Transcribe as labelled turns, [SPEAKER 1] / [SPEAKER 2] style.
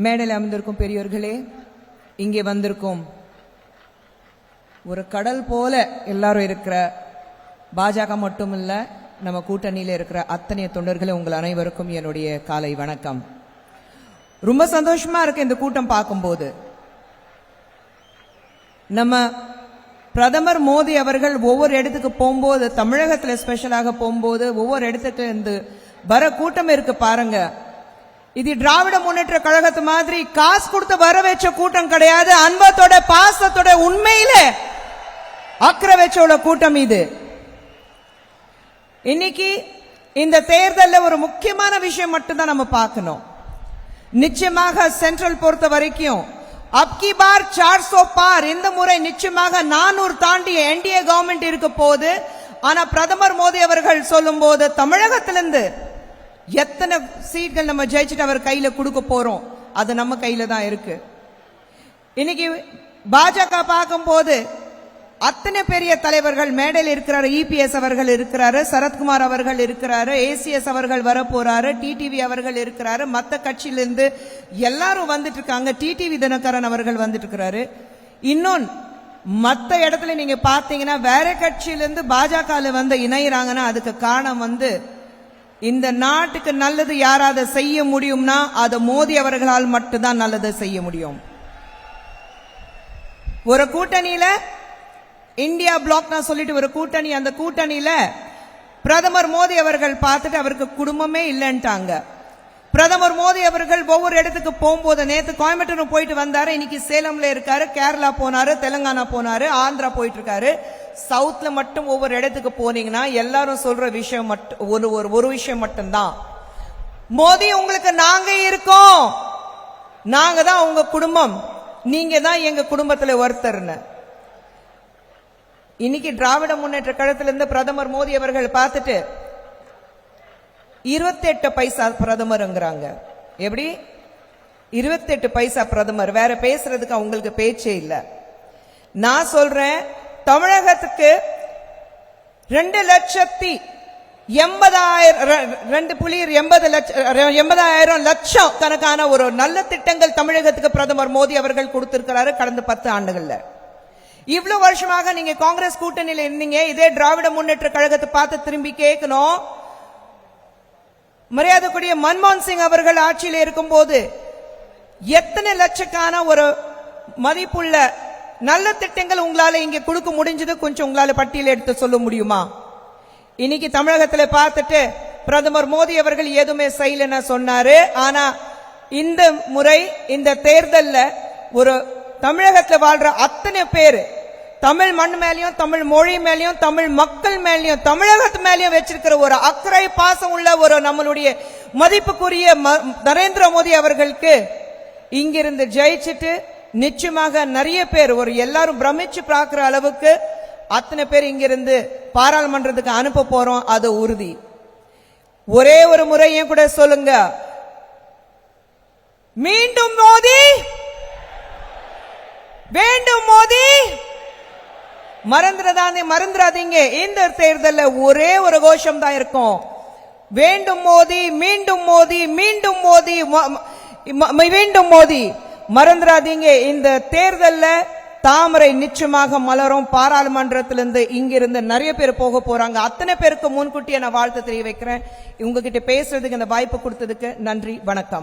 [SPEAKER 1] மேடையில் அமர்ந்திருக்கும் பெரியோர்களே, இங்கே வந்திருக்கும் ஒரு கடல் போல எல்லாரும் இருக்கிற பாஜக மட்டுமில்ல, நம்ம கூட்டணியில் இருக்கிற அத்தனை தொண்டர்களே, உங்கள் அனைவருக்கும் என்னுடைய காலை வணக்கம். ரொம்ப சந்தோஷமா இருக்கு இந்த கூட்டம் பார்க்கும்போது. நம்ம பிரதமர் மோடி அவர்கள் ஒவ்வொரு இடத்துக்கு போகும்போது, தமிழகத்தில் ஸ்பெஷலாக போகும்போது, ஒவ்வொரு இடத்துக்கு இருந்து வர கூட்டம் இருக்கு பாருங்க. இது திராவிட முன்னேற்ற கழகத்து மாதிரி காசு கொடுத்து வர வச்ச கூட்டம் கிடையாது. அன்பத்தோட பாசத்தோட உண்மையில அக்கறை வச்சோட கூட்டம் இது. இன்னைக்கு இந்த தேர்தலில் ஒரு முக்கியமான விஷயம் மட்டும்தான் நம்ம பார்க்கணும். நிச்சயமாக சென்ட்ரல் பொறுத்த வரைக்கும் அப்கி பார் 400 பார், இந்த முறை நிச்சயமாக 400 தாண்டி என்டிஏ கவர்மெண்ட் இருக்க போகுது. ஆனா பிரதமர் மோடி அவர்கள் சொல்லும் போது தமிழகத்திலிருந்து எத்தனை சீட்கள் நம்ம ஜெயிச்சுட்டு அவர் கையில கொடுக்க போறோம், அது நம்ம கையில தான் இருக்கு. இன்னைக்கு பாஜக பார்க்கும் போது அத்தனை பெரிய தலைவர்கள் மேடையில் இருக்கிறாரு. இபிஎஸ் அவர்கள் இருக்கிறாரு, சரத்குமார் அவர்கள் இருக்கிறாரு, ஏசிஎஸ் அவர்கள் வர போறாரு, டிடிவி அவர்கள் இருக்கிறாரு, மற்ற கட்சியிலிருந்து எல்லாரும் வந்துட்டு இருக்காங்க. டிடிவி தினகரன் அவர்கள் வந்துட்டு இருக்கிறாரு. இன்னொன்னு மற்ற இடத்துல நீங்க பாத்தீங்கன்னா வேற கட்சியிலிருந்து பாஜக வந்து இணைகிறாங்கன்னா அதுக்கு காரணம் இந்த நாட்டுக்கு நல்லது யாராவது செய்ய முடியும்னா அது மோடி அவர்களால் மட்டும்தான் நல்லது செய்ய முடியும். ஒரு கூட்டணியில இந்தியா பிளாக் நான் சொல்லிட்டு ஒரு கூட்டணி, அந்த கூட்டணியில பிரதமர் மோடி அவர்கள் பார்த்துட்டு அவருக்கு குடும்பமே இல்லைன்ட்டாங்க. பிரதமர் மோடி அவர்கள் ஒவ்வொரு இடத்துக்கு போகும்போது, நேற்று கோயம்புத்தூர் போயிட்டு வந்தாரு, இன்னைக்கு சேலம்ல இருக்காரு, கேரளா போனாரு, தெலுங்கானா போனாரு, ஆந்திரா போயிட்டு இருக்காரு. சவுத்ல மட்டும் ஒவ்வொரு இடத்துக்கு போனீங்கன்னா எல்லாரும் சொல்ற விஷயம் ஒரு விஷயம் மட்டும்தான், மோடி உங்களுக்கு நாங்க இருக்கோம், நாங்க தான் உங்க குடும்பம், நீங்க தான் எங்க குடும்பத்துல ஒருத்தர்னு. இன்னைக்கு திராவிட முன்னேற்ற கழகத்திலிருந்து பிரதமர் மோடி அவர்கள் பார்த்துட்டு 28 பைசா பிரதமர்ங்கிறாங்க. எப்படி 28 பைசா பிரதமர்? வேற பேசுறதுக்கு அவங்களுக்கு பேச்சே இல்ல. நான் சொல்றேன், தமிழகத்துக்கு 2,80,000 லட்சம் கணக்கான ஒரு நல்ல திட்டங்கள் தமிழகத்துக்கு பிரதமர் மோடி அவர்கள் கொடுத்திருக்கிறாரு கடந்த 10 ஆண்டுகள்ல. இவ்வளவு வருஷமாக நீங்க காங்கிரஸ் கூட்டணியில் இருந்தீங்க, இதே திராவிட முன்னேற்ற கழகத்தை பார்த்து திரும்பி கேட்கணும். மரியாதைக்குரிய மன்மோகன் சிங் அவர்கள் ஆட்சியில் இருக்கும் போது எத்தனை லட்சக்கான ஒரு மதிப்புள்ள நல்ல திட்டங்கள் உங்களால இங்க கொடுக்க முடிஞ்சது, கொஞ்சம் உங்களால பட்டியல் எடுத்து சொல்ல முடியுமா? இன்னைக்கு தமிழகத்தில் பார்த்துட்டு பிரதமர் மோடி அவர்கள் எதுவுமே செய்யலன்னு சொன்னாரு. ஆனா இந்த முறை இந்த தேர்தல்ல ஒரு தமிழகத்தில் வாழ்ற அத்தனை பேர் தமிழ் மண் மேலையும், தமிழ் மொழி மேலையும், தமிழ் மக்கள் மேலையும், தமிழகத்து மேலையும் வச்சிருக்கிற ஒரு அக்கறை பாசம் உள்ள ஒரு நம்மளுடைய மதிப்புக்குரிய நரேந்திர மோடி அவர்களுக்கு இங்கிருந்து ஜெயிச்சுட்டு நிச்சயமாக நிறைய பேர் ஒரு எல்லாரும் பிரமிச்சு பார்க்கிற அளவுக்கு அத்தனை பேர் இங்கிருந்து பாராளுமன்றத்துக்கு அனுப்ப போறோம், அது உறுதி. ஒரே ஒரு முறையும் கூட சொல்லுங்க, மீண்டும் மோடி வேண்டும், மோடி மறந்துடாதீங்க. இந்த தேர்தலில் ஒரே ஒரு கோஷம் தான் இருக்கும், வேண்டும் மோடி, மீண்டும் மோடி, மீண்டும் மோடி, மீண்டும் மோடி. மறந்துடாதீங்க, இந்த தேர்தலில் தாமரை நிச்சயமாக மலரும். பாராளுமன்றத்திலிருந்து இங்கிருந்து நிறைய பேர் போக போறாங்க. அத்தனை பேருக்கு முன்கூட்டியே நான் வாழ்த்து தெரிய வைக்கிறேன். உங்ககிட்ட பேசுறதுக்கு இந்த வாய்ப்பு கொடுத்ததுக்கு நன்றி, வணக்கம்.